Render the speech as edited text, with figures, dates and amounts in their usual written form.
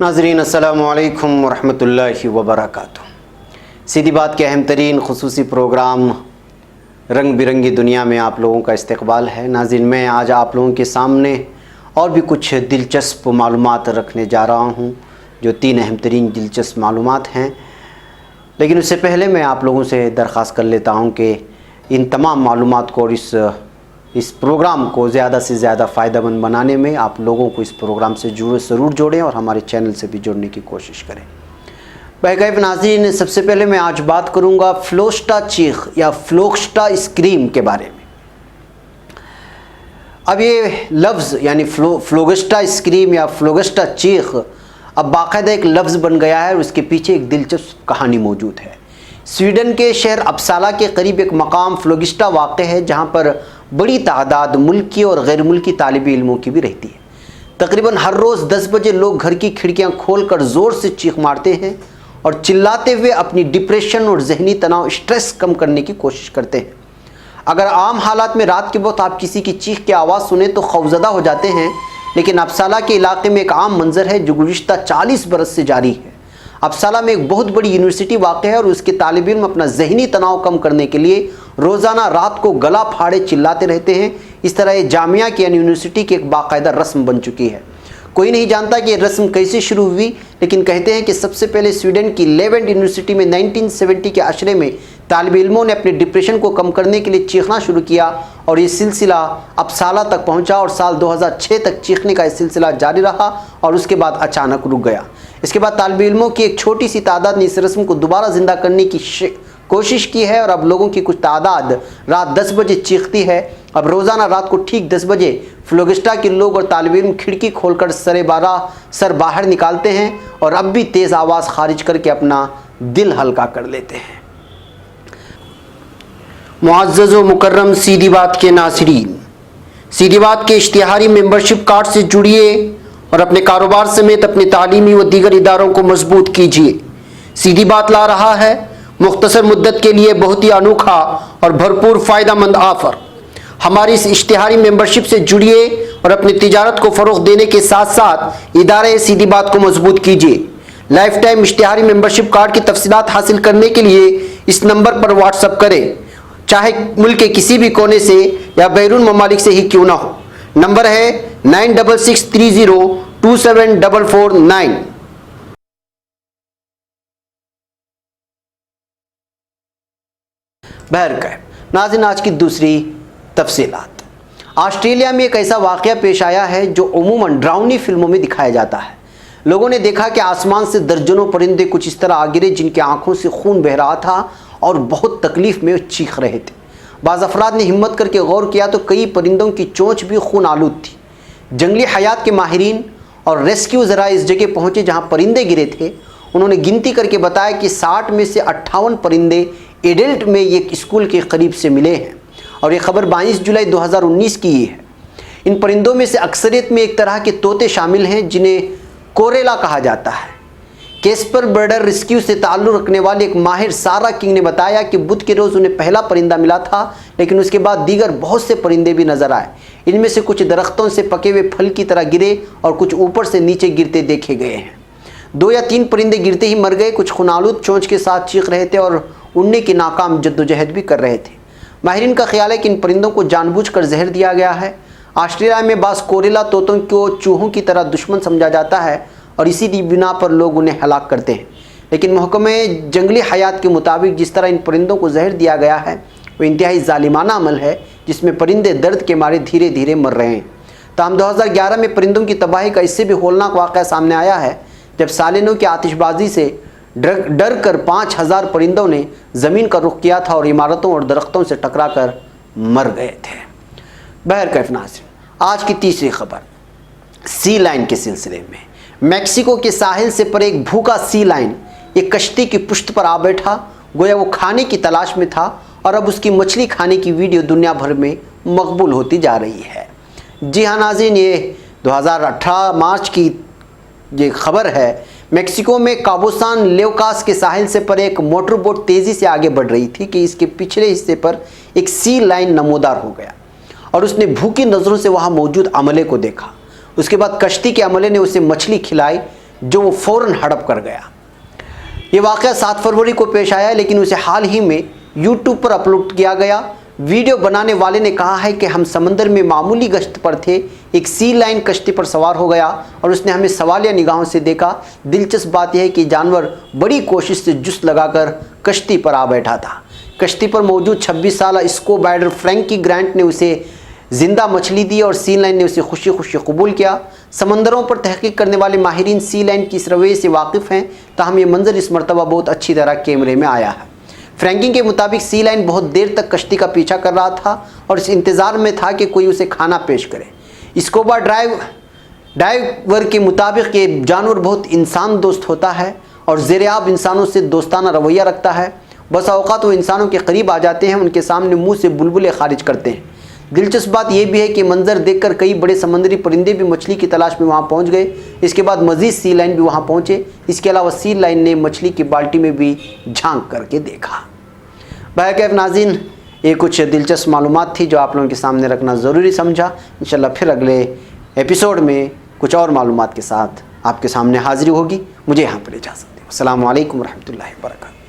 नाज़रीन अस्सलामु अलैकुम वरहमतुल्लाहि वबरकातुहू। सीधी बात के अहम तरीन खुसूसी प्रोग्राम रंग बिरंगी दुनिया में आप लोगों का इस्तकबाल है। नाज़रीन, मैं आज आप लोगों के सामने और भी कुछ दिलचस्प मालूमात रखने जा रहा हूँ, जो 3 अहम तरीन दिलचस्प मालूमात हैं। लेकिन उससे पहले मैं आप लोगों से दरख्वास्त कर लेता हूँ कि इन तमाम मालूमात को और इस प्रोग्राम को ज़्यादा से ज़्यादा फ़ायदेमंद बनाने में आप लोगों को इस प्रोग्राम से ज़रूर जोड़ें और हमारे चैनल से भी जुड़ने की कोशिश करें। बहरकैफ नाज़रीन, सबसे पहले मैं आज बात करूंगा फ्लोस्टा चीख या फ्लोस्टा स्क्रीम के बारे में। अब ये लफ्ज़ यानी फ्लोस्टा स्क्रीम या फ्लोस्टा चीख अब बाकायदा एक लफ्ज़ बन गया है और उसके पीछे एक दिलचस्प कहानी मौजूद है। स्वीडन के शहर अपसाला के करीब एक मकाम फ्लोगिस्टा वाक़ है, जहाँ पर बड़ी तादाद मुल्की और गैर मुल्की तालिब इल्मों की भी रहती है। तकरीबन हर रोज़ 10 बजे लोग घर की खिड़कियाँ खोलकर ज़ोर से चीख मारते हैं और चिल्लाते हुए अपनी डिप्रेशन और जहनी तनाव स्ट्रेस कम करने की कोशिश करते हैं। अगर आम हालात में रात के वक्त आप किसी की चीख की आवाज़ सुने तो खौफज़दा हो जाते हैं, लेकिन अपसाला के इलाके में एक आम मंजर है जो गुज़िश्ता 40 बरस से जारी है। अपसाला में एक बहुत बड़ी यूनिवर्सिटी वाक़ है और उसके तालिब इल्म अपना जहनी तनाव कम करने के लिए रोज़ाना रात को गला फाड़े चिल्लाते रहते हैं। इस तरह ये जामिया की यानी यूनिवर्सिटी की एक बाकायदा रस्म बन चुकी है। कोई नहीं जानता कि ये रस्म कैसे शुरू हुई, लेकिन कहते हैं कि सबसे पहले स्वीडन की लेवेंट यूनिवर्सिटी में 1970 के अशरे में तालिब इल्मों ने अपने डिप्रेशन को कम करने के लिए चीखना शुरू किया और ये सिलसिला अपसाला तक पहुंचा और साल 2006 तक चीखने का ये सिलसिला जारी रहा और उसके बाद अचानक रुक गया। इसके बाद तालिब इल्मों की एक छोटी सी तादाद ने इस रस्म को दोबारा ज़िंदा करने की कोशिश की है और अब लोगों की कुछ तादाद रात 10 बजे चीखती है। अब रोज़ाना रात को ठीक 10 बजे फ्लोगिस्टा के लोग और तालिब इल्म खिड़की खोलकर सर बाहर निकालते हैं और अब भी तेज़ आवाज़ खारिज करके अपना दिल हल्का कर लेते हैं। मुअज़्ज़ज़ व मुकर्रम सीधी बात के नाज़रीन, सीधी बात के इश्तिहारी मेंबरशिप कार्ड से जुड़िए और अपने कारोबार समेत अपने तालीमी व दीगर इदारों को मजबूत कीजिए। सीधी बात ला रहा है मुख्तसर मुद्दत के लिए बहुत ही अनोखा और भरपूर फ़ायदेमंद ऑफ़र। हमारी इस इश्तिहारी मेंबरशिप से जुड़िए और अपनी तिजारत को फ़रोग़ देने के साथ साथ इदारे सीधी बात को मजबूत कीजिए। लाइफ टाइम इश्तिहारी मेंबरशिप कार्ड की तफसीलात हासिल करने के लिए इस नंबर पर व्हाट्सअप करें, चाहे मुल्क के किसी भी कोने से या बैरून ममालिक से ही क्यों ना हो। नंबर है 9663027449। बहरकैफ नाज़रीन, आज की दूसरी तफसीलात। ऑस्ट्रेलिया में एक ऐसा वाक़या पेश आया है जो उमूमन डरावनी फिल्मों में दिखाया जाता है। लोगों ने देखा कि आसमान से दर्जनों परिंदे कुछ इस तरह आ गिरे जिनकी आंखों से खून बह रहा था और बहुत तकलीफ़ में चीख रहे थे। बाज़ अफराद ने हिम्मत करके गौर किया तो कई परिंदों की चोंच भी खून आलूद थी। जंगली हयात के माहिरीन और रेस्क्यू ज़रा इस जगह पहुँचे जहाँ परिंदे गिरे थे। उन्होंने गिनती करके बताया कि 60 में से 58 परिंदे एडल्ट में एक स्कूल के करीब से मिले हैं और ये खबर 22 जुलाई 2019 की है। इन परिंदों में से अक्सरियत में एक तरह के तोते शामिल हैं जिन्हें कोरेला कहा जाता है। कैस्पर बर्डर रेस्क्यू से ताल्लुक़ रखने वाले एक माहिर सारा किंग ने बताया कि बुध के रोज़ उन्हें पहला परिंदा मिला था, लेकिन उसके बाद दीगर बहुत से परिंदे भी नज़र आए। इनमें से कुछ दरख्तों से पके हुए फल की तरह गिरे और कुछ ऊपर से नीचे गिरते देखे गए हैं। 2 या 3 परिंदे गिरते ही मर गए। कुछ खुनालूद चोंच के साथ चीख रहे थे और उड़ने की नाकाम जद्दोजहद भी कर रहे थे। माहिरीन का ख्याल है कि इन परिंदों को जानबूझकर जहर दिया गया है। ऑस्ट्रेलिया में बाज़ कोरेला तोतों को चूहों की तरह दुश्मन समझा जाता है और इसी बिना पर लोग उन्हें हलाक करते हैं। लेकिन महकमे जंगली हयात के मुताबिक जिस तरह इन परिंदों को जहर दिया गया है वो इंतहाई ज़ालिमाना अमल है, जिसमें परिंदे दर्द के मारे धीरे धीरे मर रहे हैं। ताहम 2011 में परिंदों की तबाही का इससे भी होलनाक वाक़या सामने आया है, जब सालिनों की आतिशबाजी से डर कर 5000 परिंदों ने ज़मीन का रुख किया था और इमारतों और दरख्तों से टकरा कर मर गए थे। बहरकैफ नाज़रीन, आज की तीसरी खबर सी लाइन के सिलसिले में। मैक्सिको के साहिल से पर एक भूखा सी लाइन एक कश्ती की पुश्त पर आ बैठा, गोया वो खाने की तलाश में था और अब उसकी मछली खाने की वीडियो दुनिया भर में मकबूल होती जा रही है। जी हाँ नाज़रीन, ये 2018 मार्च की ये खबर है। मेक्सिको में काबोसान लेवकास के साहिल से पर एक मोटर बोट तेज़ी से आगे बढ़ रही थी कि इसके पिछले हिस्से पर एक सी लाइन नमोदार हो गया और उसने भूखी नज़रों से वहाँ मौजूद अमले को देखा। उसके बाद कश्ती के अमले ने उसे मछली खिलाई जो वो फ़ौरन हड़प कर गया। ये वाक़या 7 फरवरी को पेश आया है, लेकिन उसे हाल ही में यूट्यूब पर अपलोड किया गया। वीडियो बनाने वाले ने कहा है कि हम समंदर में मामूली गश्त पर थे, एक सी लाइन कश्ती पर सवार हो गया और उसने हमें सवालिया निगाहों से देखा। दिलचस्प बात यह है कि जानवर बड़ी कोशिश से जुस्त लगाकर कश्ती पर आ बैठा था। कश्ती पर मौजूद 26 साल स्कूबा डाइवर फ्रैंकी ग्रांट ने उसे जिंदा मछली दी और सी लाइन ने उसे खुशी खुशी कबूल किया। समंदरों पर तहकीक करने वाले माहिरीन सी लाइन की इस रवैये से वाकिफ़ हैं, ताहम ये मंजर इस मरतबा बहुत अच्छी तरह कैमरे में आया है। फ्रैंकी के मुताबिक सी लाइन बहुत देर तक कश्ती का पीछा कर रहा था और इस इंतज़ार में था कि कोई उसे खाना पेश करे। स्कूबा डाइवर के मुताबिक ये जानवर बहुत इंसान दोस्त होता है और ज़ेर-आब इंसानों से दोस्ताना रवैया रखता है। बस औक़ात वो इंसानों के करीब आ जाते हैं, उनके सामने मुंह से बुलबुलें खारिज करते हैं। दिलचस्प बात यह भी है कि मंजर देखकर कई बड़े समंदरी परिंदे भी मछली की तलाश में वहाँ पहुँच गए। इसके बाद मज़ीद सी लाइन भी वहाँ पहुँचे। इसके अलावा सी लाइन ने मछली की बाल्टी में भी झांक करके देखा। बहरकैफ नाज़रीन, ये कुछ दिलचस्प मालूमात थी जो आप लोगों के सामने रखना ज़रूरी समझा। इंशाल्लाह फिर अगले एपिसोड में कुछ और मालूमात के साथ आपके सामने हाज़िरी होगी। मुझे यहाँ पर इजाज़त दें। अस्सलामु अलैकुम रहमतुल्लाहि व बरकातहू।